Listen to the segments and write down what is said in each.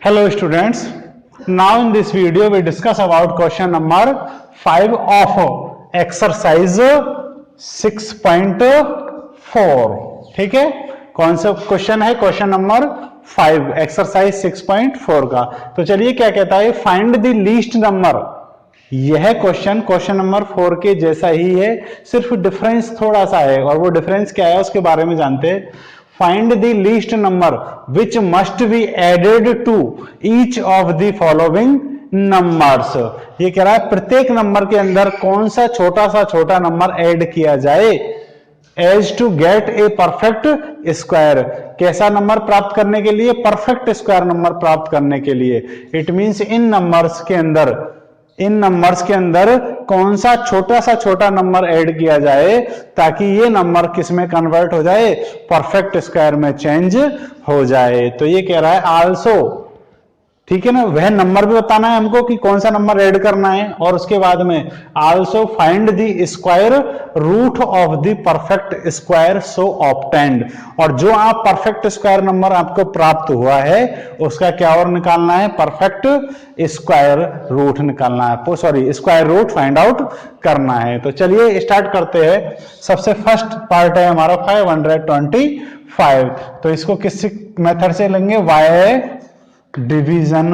Hello students, now in this video we discuss about question number 5 of exercise 6.4. ठीक है, कौन सा question है? क्वेश्चन नंबर 5 एक्सरसाइज 6.4 का। तो चलिए क्या कहता है, फाइंड द लीस्ट नंबर। यह क्वेश्चन नंबर 4 के जैसा ही है, सिर्फ डिफरेंस थोड़ा सा है, और वो डिफरेंस क्या है उसके बारे में जानते हैं। Find the least number which must be added to each of the following numbers। ये कह रहा है प्रत्येक नंबर के अंदर कौन सा छोटा नंबर ऐड किया जाए as to get a perfect square। कैसा नंबर प्राप्त करने के लिए? परफेक्ट स्क्वायर नंबर प्राप्त करने के लिए। इट मींस इन नंबर्स के अंदर कौन सा छोटा नंबर ऐड किया जाए ताकि ये नंबर किस में कन्वर्ट हो जाए? परफेक्ट स्क्वायर में चेंज हो जाए। तो ये कह रहा है आल्सो, ठीक है ना, वह नंबर भी बताना है हमको कि कौन सा नंबर ऐड करना है, और उसके बाद में also find the square root of the perfect square so obtained. और जो आप परफेक्ट स्क्वायर नंबर आपको प्राप्त हुआ है उसका क्या और निकालना है? परफेक्ट स्क्वायर रूट निकालना है, sorry square root find out करना है। तो चलिए स्टार्ट करते हैं। सबसे फर्स्ट पार्ट है हमारा 525। तो इसको किस मेथड से लेंगे? By division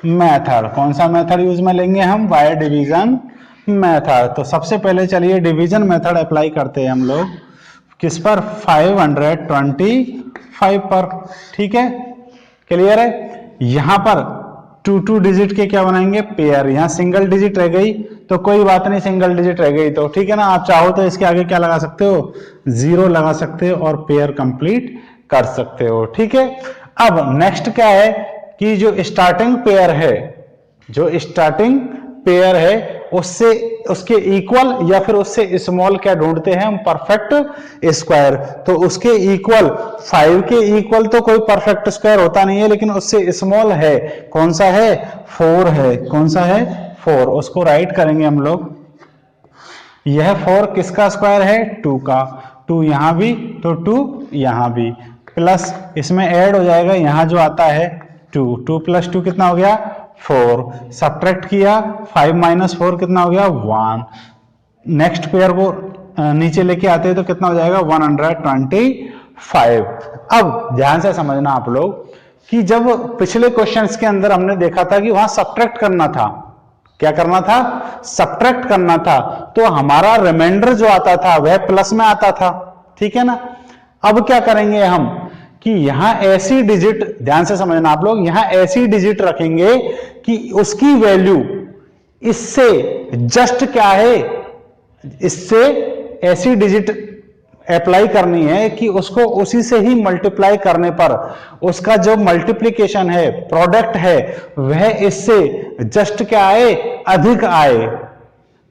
method. कौन सा मेथड यूज में लेंगे हम? By division method. तो सबसे पहले चलिए डिवीजन मेथड अप्लाई करते हैं हम लोग। किस पर? 525 पर। ठीक है, क्लियर है। यहां पर टू डिजिट के क्या बनाएंगे? पेयर। यहां सिंगल डिजिट रह गई तो कोई बात नहीं, सिंगल डिजिट रह गई तो ठीक है ना। आप चाहो तो इसके आगे क्या लगा सकते हो? 0 लगा सकते हो और पेयर कंप्लीट कर सकते हो। ठीक है, अब नेक्स्ट क्या है कि जो स्टार्टिंग पेयर है उससे उसके इक्वल या फिर उससे स्मॉल क्या ढूंढते हैं हम? Perfect square. तो उसके इक्वल 5 के इक्वल तो कोई परफेक्ट स्क्वायर होता नहीं है, लेकिन उससे स्मॉल है। कौन सा है? 4 है। कौन सा है? 4। उसको राइट करेंगे हम लोग। यह 4 किसका स्क्वायर है? 2 का। 2 यहां भी तो 2 यहां भी, प्लस इसमें ऐड हो जाएगा यहां जो आता है 2 प्लस 2 कितना हो गया? 4। सब्ट्रैक्ट किया 5 माइनस 4 कितना हो गया? 1। नेक्स्ट पेयर को नीचे लेके आते हैं तो कितना हो जाएगा? 125। अब ध्यान से समझना आप लोग कि जब पिछले क्वेश्चंस के अंदर हमने देखा था कि वहां सब्ट्रैक्ट करना था। क्या करना था? सब्ट्रैक्ट करना था। तो हमारा रिमाइंडर जो आता था वह प्लस में आता था। ठीक है ना। अब क्या करेंगे हम कि यहां ऐसी डिजिट, ध्यान से समझना आप लोग, यहां ऐसी डिजिट रखेंगे कि उसकी वैल्यू इससे जस्ट क्या है? इससे ऐसी डिजिट अप्लाई करनी है कि उसको उसी से ही मल्टीप्लाई करने पर उसका जो मल्टीप्लीकेशन है, प्रोडक्ट है, वह इससे जस्ट क्या आए? अधिक आए।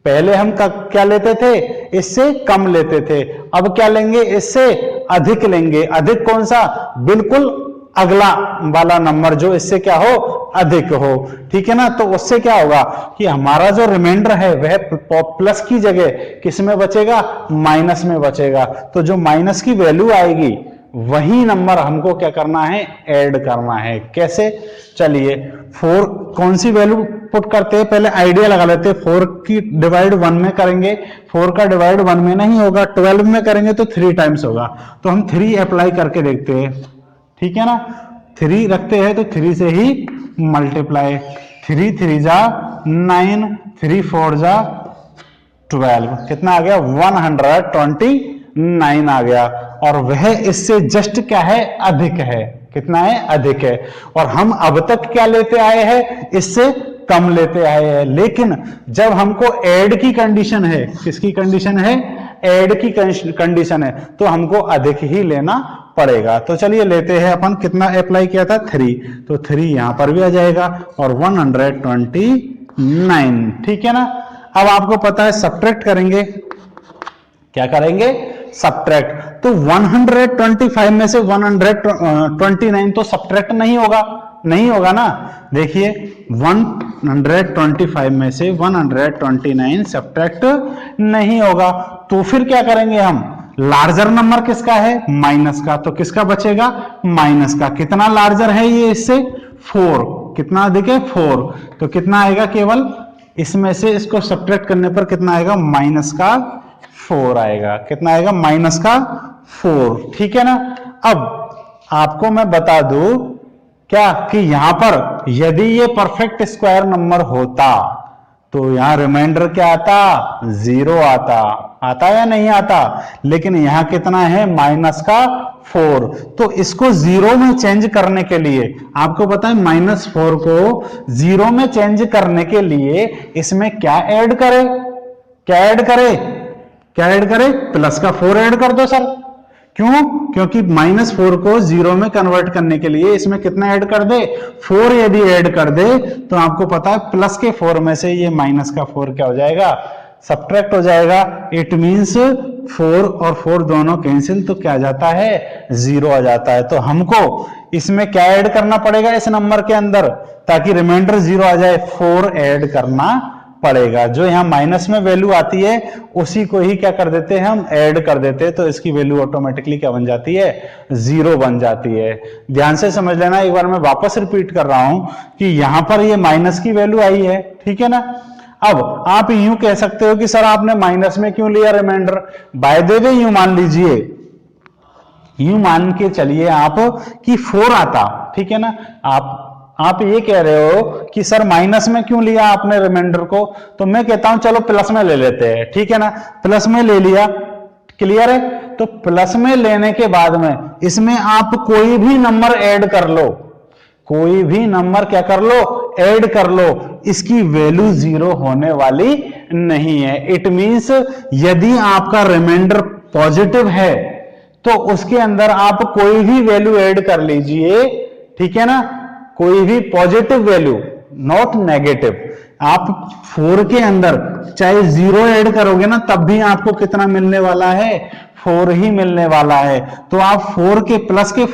पहले हम क्या लेते थे? इससे कम लेते थे। अब क्या लेंगे? इससे अधिक लेंगे। अधिक कौन सा? बिल्कुल अगला वाला नंबर जो इससे क्या हो? अधिक हो। ठीक है ना। तो उससे क्या होगा कि हमारा जो रिमाइंडर है वह प्लस की जगह किस में बचेगा? माइनस में बचेगा। तो जो माइनस की वैल्यू आएगी वही नंबर हमको क्या करना है? ऐड करना है। कैसे? चलिए 4 कौन सी वैल्यू पुट करते हैं? पहले आइडिया लगा लेते हैं। 4 की डिवाइड 1 में करेंगे, 4 का डिवाइड 1 में नहीं होगा, 12 में करेंगे तो 3 टाइम्स होगा। तो हम 3 अप्लाई करके देखते हैं। ठीक है ना। 3 रखते हैं तो 3 से ही मल्टीप्लाई। 3 3 जा 9, 3 4 जा 12, कितना आ गया? 129 आ गया। और वह इससे जस्ट क्या है? अधिक है। कितना है? अधिक है। और हम अब तक क्या लेते आए हैं? इससे कम लेते आए हैं। लेकिन जब हमको ऐड की कंडीशन है, किसकी कंडीशन है? ऐड की कंडीशन है, तो हमको अधिक ही लेना पड़ेगा। तो चलिए लेते हैं अपन। कितना अप्लाई किया था? 3। तो 3 यहां पर भी आ जाएगा और 129। ठीक है ना। अब आपको पता है सब्ट्रैक्ट करेंगे। क्या करेंगे? सब्ट्रैक्ट। तो 125 में से 129 तो सब्ट्रैक्ट नहीं होगा ना। देखिए 125 में से 129 सब्ट्रैक्ट नहीं होगा। तो फिर क्या करेंगे हम? लार्जर नंबर किसका है? माइनस का, तो किसका बचेगा? माइनस का। कितना लार्जर है ये इससे? 4। कितना अधिक है? 4। तो कितना आएगा? केवल इसमें से इसको सब्ट्रैक्ट करने पर कितना आएगा? माइनस का 4 आएगा। कितना आएगा? माइनस का 4। ठीक है ना। अब आपको मैं बता दूं क्या कि यहां पर यदि ये परफेक्ट स्क्वायर नंबर होता तो यहां रिमाइंडर क्या आता? 0 आता। आता या नहीं आता? लेकिन यहां कितना है? माइनस का 4। तो इसको 0 में चेंज करने के लिए आपको पता है -4 को 0 में चेंज करने के लिए इसमें क्या ऐड करे? क्या ऐड करे? क्या ऐड करे? प्लस का 4 ऐड कर दो सर। क्यों? क्योंकि -4 को 0 में कन्वर्ट करने के लिए इसमें कितना ऐड कर दे? 4 यदि ऐड कर दे तो आपको पता है प्लस के 4 में से ये माइनस का 4 क्या हो जाएगा? सब्ट्रैक्ट हो जाएगा। इट मींस 4 और 4 दोनों कैंसिल, तो क्या आ जाता है? 0 आ जाता है। तो हमको इसमें क्या ऐड करना पड़ेगा इस नंबर के अंदर ताकि रिमाइंडर 0 आ जाए? 4 ऐड करना पड़ेगा। जो यहां माइनस में वैल्यू आती है उसी को ही क्या कर देते हैं? हम ऐड कर देते हैं, तो इसकी वैल्यू ऑटोमेटिकली क्या बन जाती है? 0 बन जाती है। ध्यान से समझ लेना। एक बार मैं वापस रिपीट कर रहा हूं कि यहां पर ये माइनस की वैल्यू आई है, ठीक है ना। अब आप यूं कह सकते हो कि सर आपने माइनस में क्यों लिया रिमाइंडर? बाय द वे यूं मान लीजिए, यूं मान के चलिए आप कि 4 आता, ठीक है ना। आप ये कह रहे हो कि सर माइनस में क्यों लिया आपने रिमाइंडर को? तो मैं कहता हूं चलो प्लस में ले लेते हैं, ठीक है ना। प्लस में ले लिया, क्लियर है। तो प्लस में लेने के बाद में इसमें आप कोई भी नंबर ऐड कर लो, कोई भी नंबर क्या कर लो? ऐड कर लो। इसकी वैल्यू 0 होने वाली नहीं है। इट मींस यदि आपका रिमाइंडर पॉजिटिव है तो उसके अंदर आप कोई भी वैल्यू ऐड कर लीजिए, ठीक है ना। कोई भी पॉजिटिव वैल्यू, नॉट नेगेटिव। आप 4 के अंदर चाहे 0 ऐड करोगे ना तब भी आपको कितना मिलने वाला है? 4 ही मिलने वाला है। तो आप 4 के प्लस के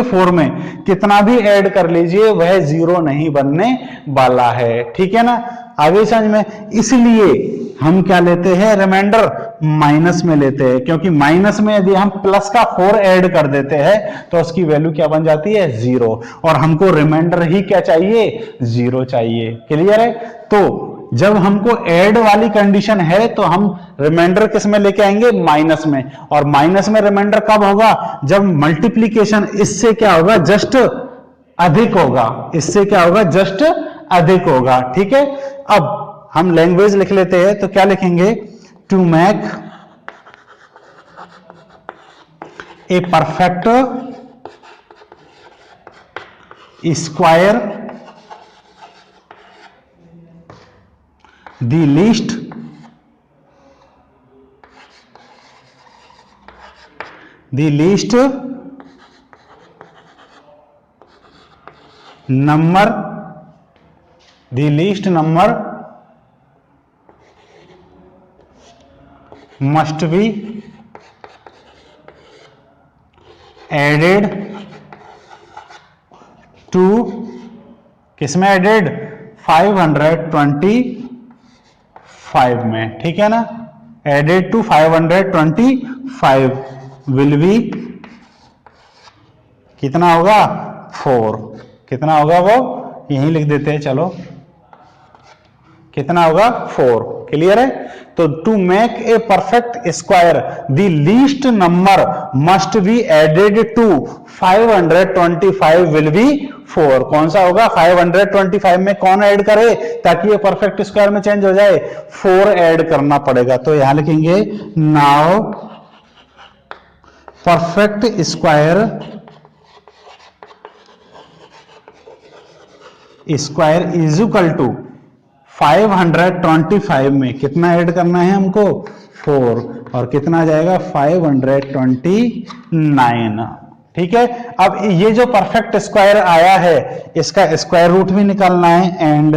4 में कितना भी ऐड कर लीजिए वह 0 नहीं बनने वाला है, ठीक है ना। आगे समझ में। इसलिए हम क्या लेते हैं? रिमाइंडर माइनस में लेते हैं, क्योंकि माइनस में यदि हम प्लस का 4 ऐड कर देते हैं तो उसकी वैल्यू क्या बन जाती है? 0। और हमको रिमाइंडर ही क्या चाहिए? 0 चाहिए। क्लियर है। तो जब हमको ऐड वाली कंडीशन है तो हम रिमाइंडर किस में लेके आएंगे? माइनस में। और माइनस में रिमाइंडर कब होगा? जब मल्टीप्लीकेशन इससे क्या होगा? जस्ट अधिक होगा। इससे क्या होगा? जस्ट अधिक होगा, ठीक है। अब हम लैंग्वेज लिख लेते हैं, तो क्या लिखेंगे? To make a perfect square the least number must be added to किसमें एडेड? 525 में, ठीक है ना। एडेड टू 525 विल बी कितना होगा? 4। कितना होगा वो यहीं लिख देते हैं, चलो कितना होगा? 4। क्लियर है। तो to make a perfect square the least number must be added to 525 will be 4। कौन सा होगा? 525 में कौन ऐड करे ताकि ये परफेक्ट स्क्वायर में चेंज हो जाए? 4 ऐड करना पड़ेगा। तो यहां लिखेंगे now perfect square is equal to 525 में कितना ऐड करना है हमको? 4। और कितना आ जाएगा? 529। ठीक है। अब ये जो परफेक्ट स्क्वायर आया है इसका स्क्वायर रूट भी निकालना है and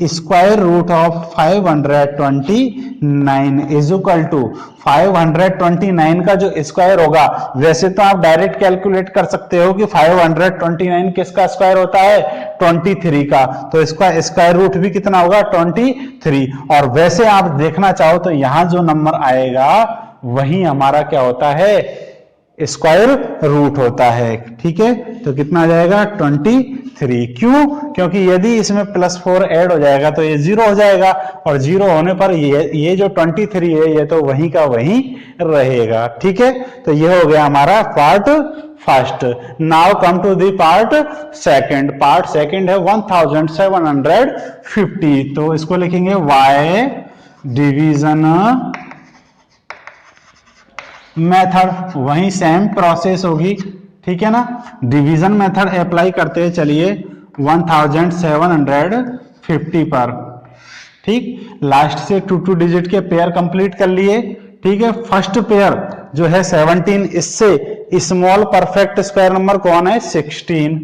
square root of 529 is equal to 529 का जो स्क्वायर होगा, वैसे तो आप डायरेक्ट कैलकुलेट कर सकते हो कि 529 किसका स्क्वायर होता है, 23 का, तो इसका स्क्वायर रूट भी कितना होगा, 23। और वैसे आप देखना चाहो तो यहां जो नंबर आएगा वही हमारा क्या होता है, स्क्वायर रूट होता है। ठीक है, तो कितना आ जाएगा, 23। क्यों? क्योंकि यदि इसमें +4 ऐड हो जाएगा तो ये 0 हो जाएगा, और 0 होने पर ये जो 23 है ये तो वहीं का वहीं रहेगा। ठीक है, तो ये हो गया हमारा part first. Now come to the part second. Part second है 1750, तो इसको लिखेंगे y डिवीजन मेथड, वही सेम प्रोसेस होगी। ठीक है ना, डिवीजन मेथड अप्लाई करते हैं। चलिए 1750 पर, ठीक, लास्ट से 2 डिजिट के पेयर कंप्लीट कर लिए। ठीक है, फर्स्ट पेयर जो है 17, इससे स्मॉल परफेक्ट स्क्वायर नंबर कौन है, 16।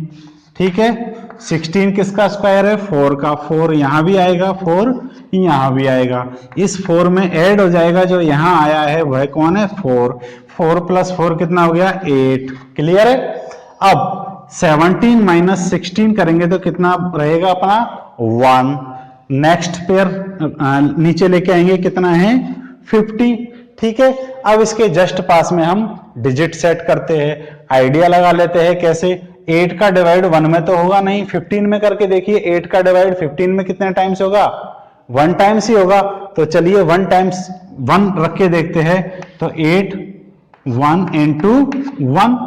ठीक है, 16 किसका स्क्वायर है, 4 का। 4 यहां भी आएगा, 4 यहां भी आएगा। इस 4 में ऐड हो जाएगा जो यहां आया है वह कौन है, 4। 4 + 4 कितना हो गया, 8। क्लियर है। अब 17 - 16 करेंगे तो कितना रहेगा अपना, 1। नेक्स्ट पेयर नीचे लेके आएंगे, कितना है, 50। ठीक है, अब इसके जस्ट पास में हम डिजिट सेट करते हैं। आइडिया लगा लेते हैं कैसे, 8 का डिवाइड 1 में तो होगा नहीं, 15 में करके देखिए। 8 का डिवाइड 15 में कितने टाइम्स होगा, 1 टाइम्स ही होगा। तो चलिए 1 टाइम्स 1 रख के देखते हैं। तो 8 1 × 1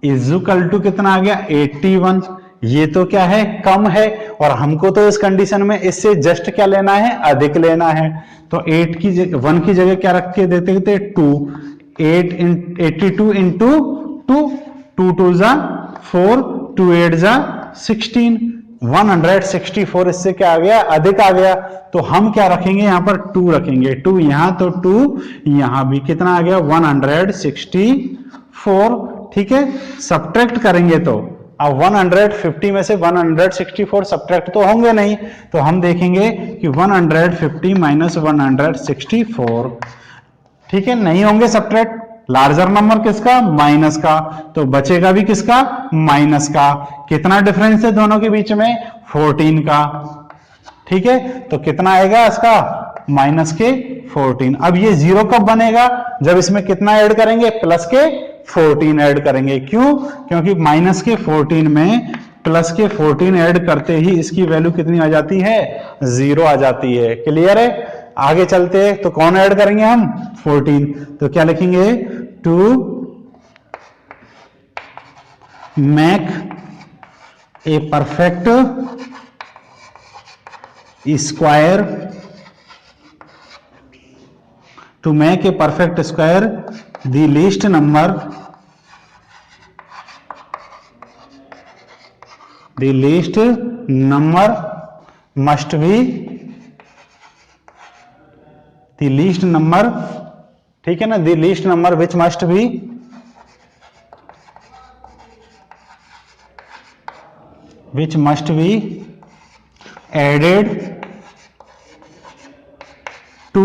इज इक्वल टू कितना आ गया, 81। ये तो क्या है, कम है, और हमको तो इस कंडीशन में इससे जस्ट क्या लेना है, अधिक लेना है। तो 1 की जगह क्या रख के देते थे, 2। 82 × 2, 2 2 जा 4, 2 8 जा 16, 164। इससे क्या आ गया, अधिक आ गया। तो हम क्या रखेंगे, यहां पर 2 रखेंगे। 2 यहां तो 2 यहां भी, कितना आ गया, 164। ठीक है, सब्ट्रैक्ट करेंगे तो अब 150 में से 164 सब्ट्रैक्ट तो होंगे नहीं, तो हम देखेंगे कि 150 - 164, ठीक है, नहीं होंगे सब्ट्रैक्ट। लार्जर नंबर किसका, माइनस का, तो बचेगा भी किसका, माइनस का। कितना डिफरेंस है दोनों के बीच में, 14 का। ठीक है, तो कितना आएगा इसका, माइनस के 14। अब ये 0 कब बनेगा, जब इसमें कितना ऐड करेंगे, प्लस के 14 ऐड करेंगे। क्यों? क्योंकि माइनस के 14 में प्लस के 14 ऐड करते ही इसकी वैल्यू कितनी आ जाती है, 0 आ जाती है। क्लियर है। आगे चलते हैं तो कौन ऐड करेंगे हम, 14। तो क्या लिखेंगे, to make a perfect square, to make a perfect square the least number must be the least number, ठीक है ना, the least number which must be added to,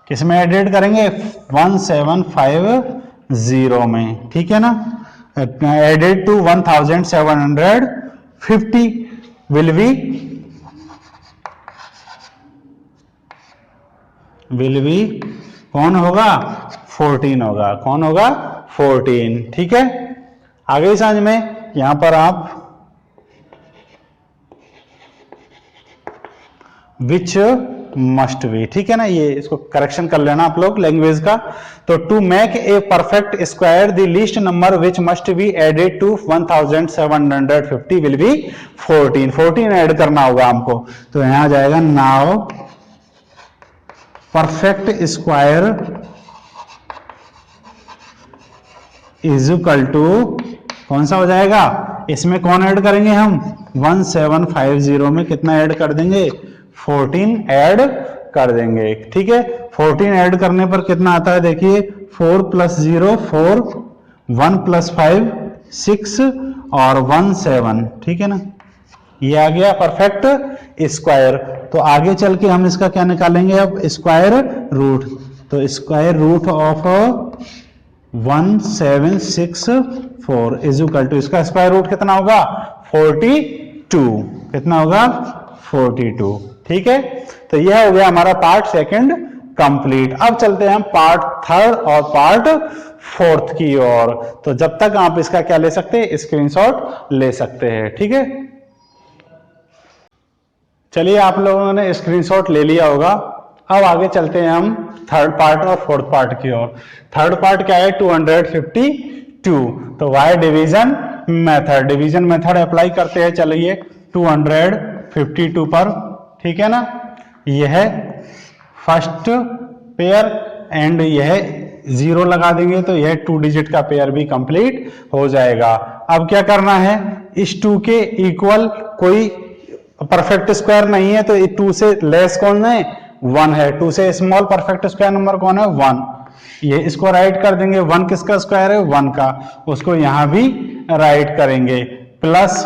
किसमें एडेड करेंगे, 1750 में। ठीक है ना, एडेड टू 1750 विल बी कौन होगा, 14 होगा। कौन होगा, 14। ठीक है, आगे समझ में। यहां पर आप विच मस्ट बी, ठीक है ना, ये इसको करेक्शन कर लेना आप लोग लैंग्वेज का। तो to make a perfect square the least number which must be added to 1750 will be 14। 14 add करना होगा हमको। तो यहां आ जाएगा, now perfect square is equal to, कौन सा हो जाएगा, इसमें कौन ऐड करेंगे हम, 1750 में कितना ऐड कर देंगे, 14 ऐड कर देंगे। ठीक है, 14 ऐड करने पर कितना आता है, देखिए 4 + 0 4, 1 + 5 6 और 1 7। ठीक है ना, ये आ गया परफेक्ट स्क्वायर। तो आगे चल के हम इसका क्या निकालेंगे अब, स्क्वायर रूट। तो square root of 1764 is equal to, इसका स्क्वायर रूट कितना होगा 42, कितना होगा 42। ठीक है, तो यह हो गया हमारा पार्ट सेकंड कंप्लीट। अब चलते हैं हम पार्ट थर्ड और पार्ट फोर्थ की ओर। तो जब तक आप इसका क्या ले सकते हैं, स्क्रीनशॉट ले सकते हैं। ठीक है, चलिए आप लोगों ने स्क्रीनशॉट ले लिया होगा। अब आगे चलते हैं हम थर्ड पार्ट और फोर्थ पार्ट की ओर। थर्ड पार्ट क्या है, 252। तो by division method, division method apply करते हैं। चलिए 252 पर, ठीक है ना, यह फर्स्ट पेयर एंड यह 0 लगा देंगे तो यह 2 डिजिट का पेयर भी कंप्लीट हो जाएगा। अब क्या करना है, इस 2 के इक्वल कोई परफेक्ट स्क्वायर नहीं है, तो 2 से लेस कौन है, 1 है। 2 से स्मॉल परफेक्ट स्क्वायर नंबर कौन है, 1। ये इसको राइट कर देंगे, 1 किसका स्क्वायर है, 1 का, उसको यहां भी राइट करेंगे। प्लस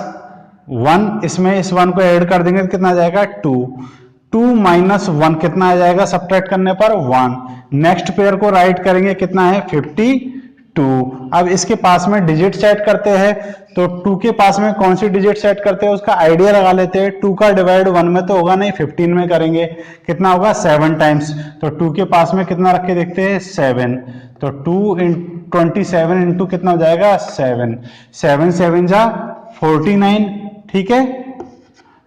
1, इसमें इस 1 को ऐड कर देंगे तो कितना आ जाएगा 2। 2 माइनस 1 कितना आ जाएगा, सब्ट्रैक्ट करने पर 1। नेक्स्ट पेयर को राइट करेंगे, कितना है 52। अब इसके पास में डिजिट सेट करते हैं, तो 2 के पास में कौन सी डिजिट सेट करते हैं उसका आइडिया लगा लेते हैं। 2 का डिवाइड 1 में तो होगा नहीं, 15 में करेंगे, कितना होगा 7 टाइम्स। तो 2 के पास में कितना रख के देखते हैं 7। तो 27 इंटू कितना हो जाएगा 7। 7 7 जा 49, ठीक है,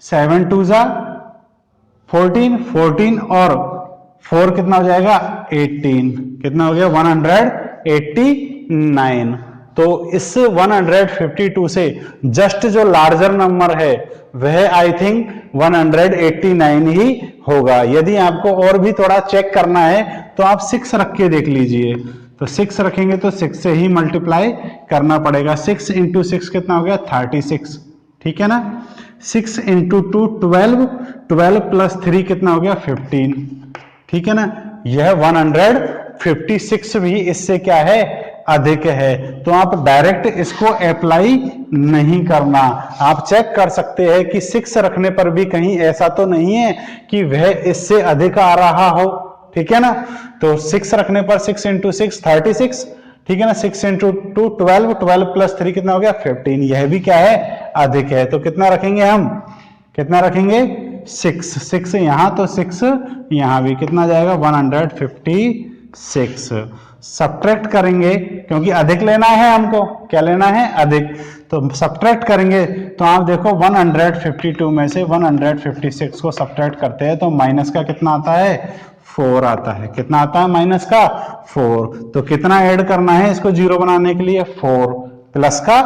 7 2 जा 14, 14 और 4 कितना हो जाएगा 18, कितना हो गया 189। तो इस 152 से जस्ट जो लार्जर नंबर है वह आई थिंक 189 ही होगा। यदि आपको और भी थोड़ा चेक करना है तो आप 6 रख के देख लीजिए। तो 6 रखेंगे तो 6 से ही मल्टीप्लाई करना पड़ेगा। 6 इंटू 6 कितना हो गया 36, ठीक है ना। 6 इंटू 2 12, 12 प्लस 3 कितना हो गया 15, ठीक है ना। यह 156 भी इससे क्या है अधिक है। तो आप डायरेक्ट इसको अप्लाई नहीं करना, आप चेक कर सकते हैं कि 6 रखने पर भी कहीं ऐसा तो नहीं है कि वह इससे अधिक आ रहा हो, ठीक है ना। तो 6 रखने पर 6 इंटू 6 36, ठीक है ना। 6 इंटू 2 12, 12 प्लस 3 कितना हो गया 15, यह भी क्या है अधिक है। तो कितना रखेंगे हम, कितना रखेंगे 6, 6 यहां तो 6 यहां भी, कितना जाएगा 156। सब्ट्रैक्ट करेंगे क्योंकि अधिक लेना है हमको, क्या लेना है अधिक, तो सब्ट्रैक्ट करेंगे तो आप देखो 152 में से 156 को सब्ट्रैक्ट करते हैं तो माइनस का कितना आता है 4 आता है। कितना आता है माइनस का 4। तो कितना ऐड करना है इसको 0 बनाने के लिए 4 प्लस का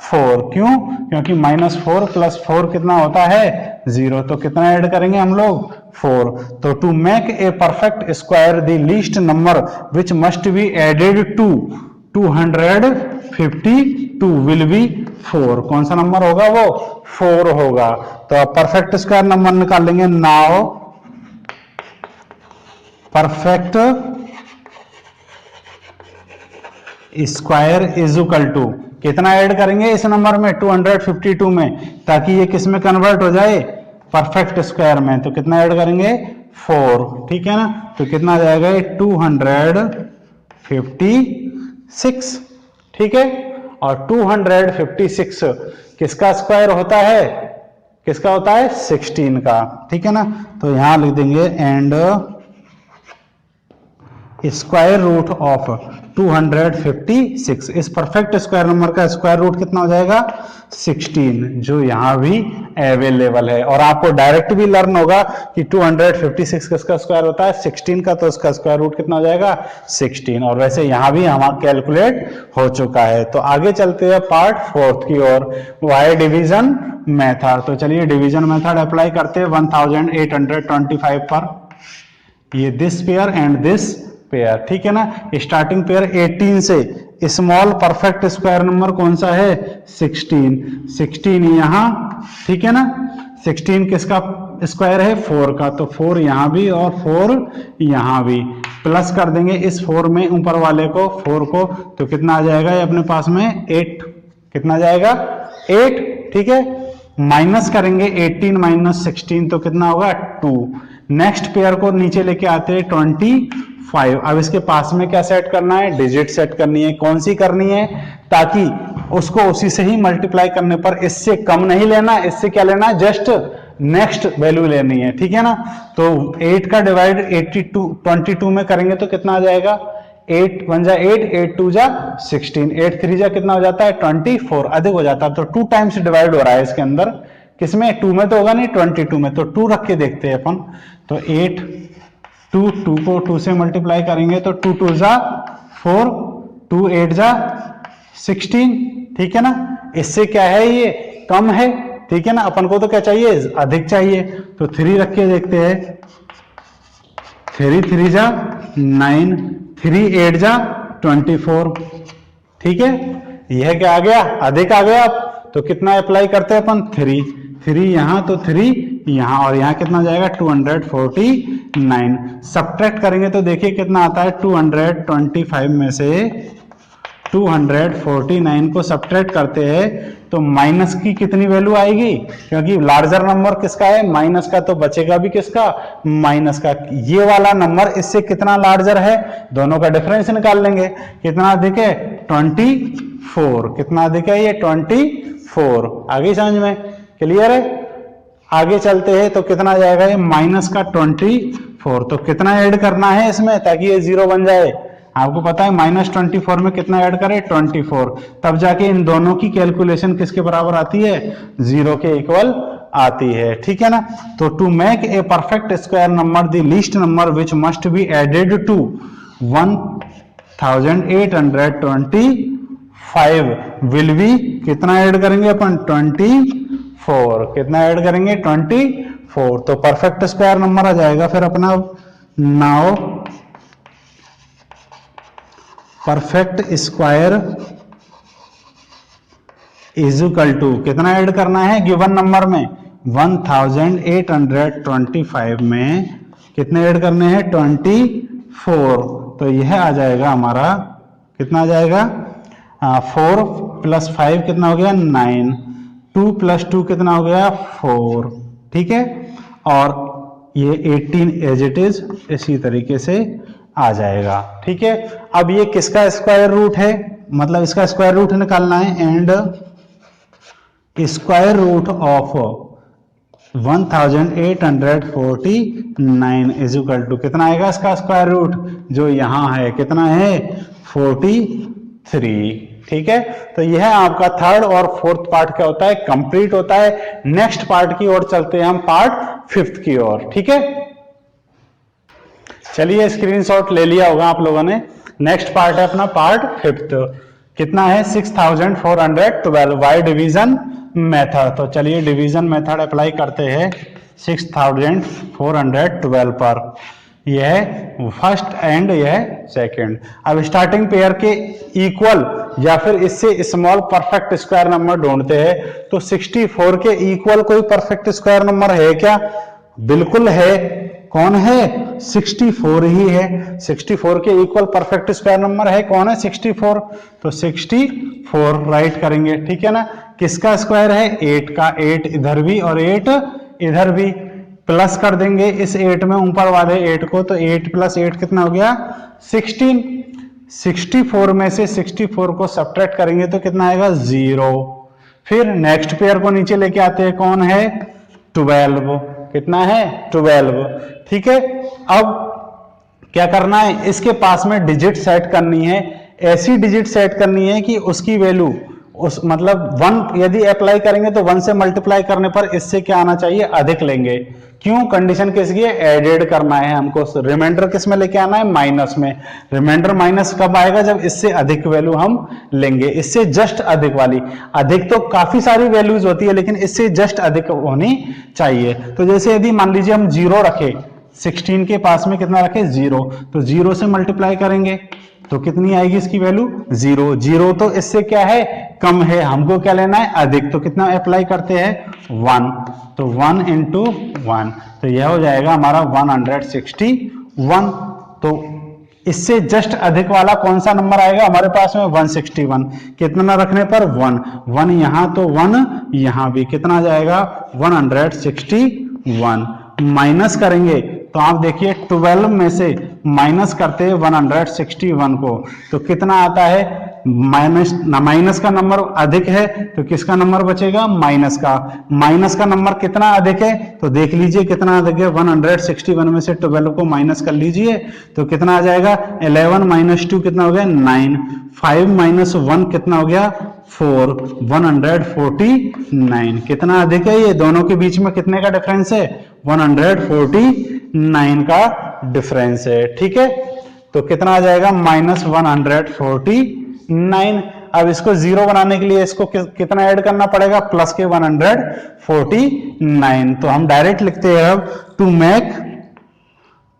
4, क्यों, क्योंकि -4 प्लस 4 कितना होता है 0। तो कितना ऐड करेंगे हम लोग 4। तो to make a perfect square the least number which must be added to 252 will be 4। कौन सा नंबर होगा वो 4 होगा। तो आप परफेक्ट स्क्वायर नंबर निकाल लेंगे। Now perfect square is equal to, कितना ऐड करेंगे इस नंबर में 252 में, ताकि ये किस में कन्वर्ट हो जाए परफेक्ट स्क्वायर में। तो कितना ऐड करेंगे 4, ठीक है ना। तो कितना आ जाएगा 256, ठीक है। और 256 किसका स्क्वायर होता है, किसका होता है 16 का, ठीक है ना। तो यहां लिख देंगे एंड स्क्वायर रूट ऑफ 256, इस परफेक्ट स्क्वायर नंबर का स्क्वायर रूट कितना हो जाएगा 16, जो यहां भी अवेलेबल है। और आपको डायरेक्ट भी लर्न होगा कि 256 किसका स्क्वायर होता है 16 का, तो उसका स्क्वायर रूट कितना हो जाएगा 16। और वैसे यहां भी हमारा कैलकुलेट हो चुका है। तो आगे चलते हैं पार्ट फोर्थ की ओर, वाई डिवीजन मेथड। तो चलिए डिवीजन मेथड अप्लाई करते हैं 1825 पर। ये this pair and this pair, ठीक है ना। स्टार्टिंग पेयर 18 से स्मॉल परफेक्ट स्क्वायर नंबर कौन सा है 16, 16 यहां, ठीक है ना। 16 किसका स्क्वायर है 4 का, तो 4 यहां भी और 4 यहां भी। प्लस कर देंगे इस 4 में ऊपर वाले को 4 को, तो कितना आ जाएगा ये अपने पास में 8, कितना जाएगा 8, ठीक है। माइनस करेंगे 18 माइनस 16 तो कितना होगा 2। नेक्स्ट पेयर को नीचे लेके आते हैं 25। अब इसके पास में क्या सेट करना है, डिजिट सेट करनी है। कौन सी करनी है, ताकि उसको उसी से ही मल्टीप्लाई करने पर इससे कम नहीं लेना, इससे क्या लेना है, जस्ट नेक्स्ट वैल्यू लेनी है, ठीक है ना। तो 8 का डिवाइड 22 में करेंगे तो कितना आ जाएगा, 8 1 जा 8, 8 2 जा 16, 8 3 जा कितना हो जाता है 24, अधिक हो जाता है। तो 2 टाइम्स डिवाइड हो रहा है इसके अंदर, किसमें 2 में तो होगा नहीं, 22 में। तो 2 रख के देखते हैं अपन। तो 8 2 को 2 से मल्टीप्लाई करेंगे तो 2 2 जा 4, 2 8 जा 16, ठीक है ना। इससे क्या है, ये कम है, ठीक है ना। अपन को तो क्या चाहिए, अधिक चाहिए। तो 3 रख के देखते हैं, 3 3 जा 9, 3 8 जा 24, ठीक है। यह क्या आ गया, अधिक आ गया। तो कितना अप्लाई करते हैं अपन, 3 यहां तो 3 यहां, और यहां कितना जाएगा 249। सब्ट्रैक्ट करेंगे तो देखिए कितना आता है, 225 में से 249 को सब्ट्रैक्ट करते हैं तो माइनस की कितनी वैल्यू आएगी, क्योंकि लार्जर नंबर किसका है, माइनस का, तो बचेगा भी किसका, माइनस का। ये वाला नंबर इससे कितना लार्जर है, दोनों का डिफरेंस निकाल लेंगे। कितना अधिक है, 24। कितना अधिक है, ये 24। आगे समझ में क्लियर है। आगे चलते हैं तो कितना जाएगा, ये माइनस का 24। तो कितना ऐड करना है इसमें ताकि ये 0 बन जाए, आपको पता है -24 में कितना ऐड करें, 24। तब जाके इन दोनों की कैलकुलेशन किसके बराबर आती है, 0 के इक्वल आती है, ठीक है ना। तो to make a perfect square number the least number which must be added to 1825 will be, कितना ऐड करेंगे अपन, 24। कितना ऐड करेंगे, 24। तो परफेक्ट स्क्वायर नंबर आ जाएगा फिर अपना। Now perfect square is equal to, कितना ऐड करना है गिवन नंबर में, 1825 में कितने ऐड करने हैं, 24। तो यह आ जाएगा हमारा, कितना आ जाएगा, 4 + 5 कितना हो गया, 9, 2 + 2 कितना हो गया, 4, ठीक है। और ये 18 एज इट इज इसी तरीके से आ जाएगा, ठीक है। अब ये किसका स्क्वायर रूट है, मतलब इसका स्क्वायर रूट निकालना है। And square root of 1849 is equal to, कितना आएगा इसका स्क्वायर रूट, जो यहां है कितना है, 43, ठीक है। तो यह आपका थर्ड और फोर्थ पार्ट क्या होता है, कंप्लीट होता है। नेक्स्ट पार्ट की ओर चलते हैं हम, पार्ट 5th की ओर, ठीक है। चलिए स्क्रीनशॉट ले लिया होगा आप लोगों ने। नेक्स्ट पार्ट है अपना पार्ट 5th, कितना है 6412 बाय डिवीजन मेथड। तो चलिए डिवीजन मेथड अप्लाई करते हैं 6412 पर। यह फर्स्ट एंड यह सेकंड। अब स्टार्टिंग पेयर के इक्वल या फिर इससे स्मॉल परफेक्ट स्क्वायर नंबर ढूंढते हैं। तो 64 के इक्वल कोई परफेक्ट स्क्वायर नंबर है क्या, बिल्कुल है। कौन है, 64 ही है। 64 के इक्वल परफेक्ट स्क्वायर नंबर है, कौन है, 64। तो 64 राइट करेंगे, ठीक है ना। किसका स्क्वायर है, 8 का, 8 इधर भी और 8 इधर भी, प्लस कर देंगे इस 8 में ऊपर वाले 8 को। तो 8 + 8 कितना हो गया, 16। 64 में से 64 को सब्ट्रैक्ट करेंगे तो कितना आएगा, 0। फिर नेक्स्ट पेयर को नीचे लेके आते हैं, कौन है, 12। कितना है, 12, ठीक है। अब क्या करना है, इसके पास में डिजिट सेट करनी है। ऐसी डिजिट सेट करनी है कि उसकी वैल्यू उस मतलब 1 यदि अप्लाई करेंगे तो 1 से मल्टीप्लाई करने पर इससे क्या आना चाहिए, अधिक लेंगे। क्यों, कंडीशन किसकी है, एडेड करना है हमको। रिमाइंडर किस में लेके आना है, माइनस में। रिमाइंडर माइनस कब आएगा, जब इससे अधिक वैल्यू हम लेंगे, इससे जस्ट अधिक वाली। अधिक तो काफी सारी वैल्यूज होती है, लेकिन इससे जस्ट अधिक होनी चाहिए। तो जैसे यदि मान लीजिए हम 0 रखे, 16 के पास में कितना रखे, 0, तो 0 से मल्टीप्लाई करेंगे तो कितनी आएगी इसकी वैल्यू, 0। 0 तो इससे क्या है, कम है, हमको क्या लेना है, अधिक। तो कितना अप्लाई करते हैं, 1। तो 1 × 1, तो यह हो जाएगा हमारा 161। तो इससे जस्ट अधिक वाला कौन सा नंबर आएगा हमारे पास में 161। कितना रखने पर 1 1 यहां तो 1 यहां भी, कितना जाएगा 161। माइनस करेंगे तो आप देखिए 12 में से माइनस करते हैं 161 को, तो कितना आता है माइनस का नंबर अधिक है तो किसका नंबर बचेगा, माइनस का। माइनस का नंबर कितना अधिक है तो देख लीजिए कितना अधिक है, 161 में से 12 को माइनस कर लीजिए तो कितना आ जाएगा 11 माइनस 2 कितना हो गया 9, 5 माइनस 1 कितना हो गया 4, 149। कितना अधिक है, ये दोनों के बीच में कितने का डिफरेंस है 149 का डिफरेंस है। ठीक है, तो कितना आ जाएगा -149। अब इसको जीरो बनाने के लिए इसको कितना ऐड करना पड़ेगा, प्लस के 149। तो हम डायरेक्ट लिखते हैं अब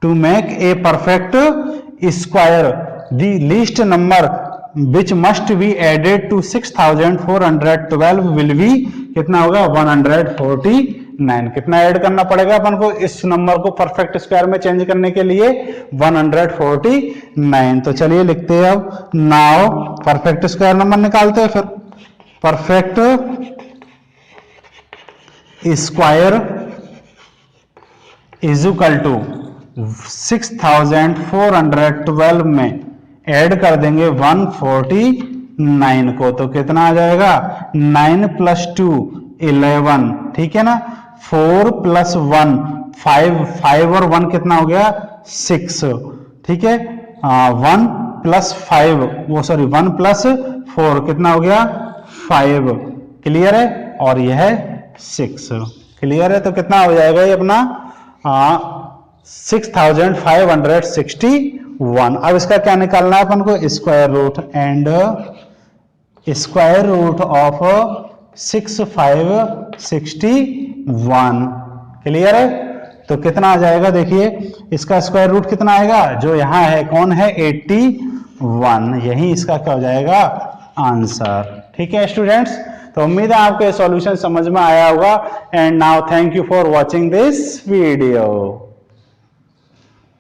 to make a perfect square the least number which must be added to 6412 will be कितना होगा 149। कितना ऐड करना पड़ेगा अपन को इस नंबर को परफेक्ट स्क्वायर में चेंज करने के लिए 149। तो चलिए लिखते हैं अब नाउ परफेक्ट स्क्वायर नंबर निकालते हैं। फिर perfect square is equal to 6412 में ऐड कर देंगे 149 को, तो कितना आ जाएगा 9 + 2 11, ठीक है ना, 4 + 1 5 और 1 कितना हो गया 6, ठीक है, 1 + 4 कितना हो गया 5, क्लियर है, और यह है 6, क्लियर है। तो कितना हो जाएगा ये अपना 6561। अब इसका क्या निकालना है अपन को, square root, and square root of 6561, clear है। तो कितना आ जाएगा, देखिए इसका स्क्वायर रूट कितना आएगा, जो यहां है कौन है 81, यही इसका क्या हो जाएगा आंसर। ठीक है स्टूडेंट्स, तो उम्मीद है आपको ये सॉल्यूशन समझ में आया होगा। And now thank you for watching this video.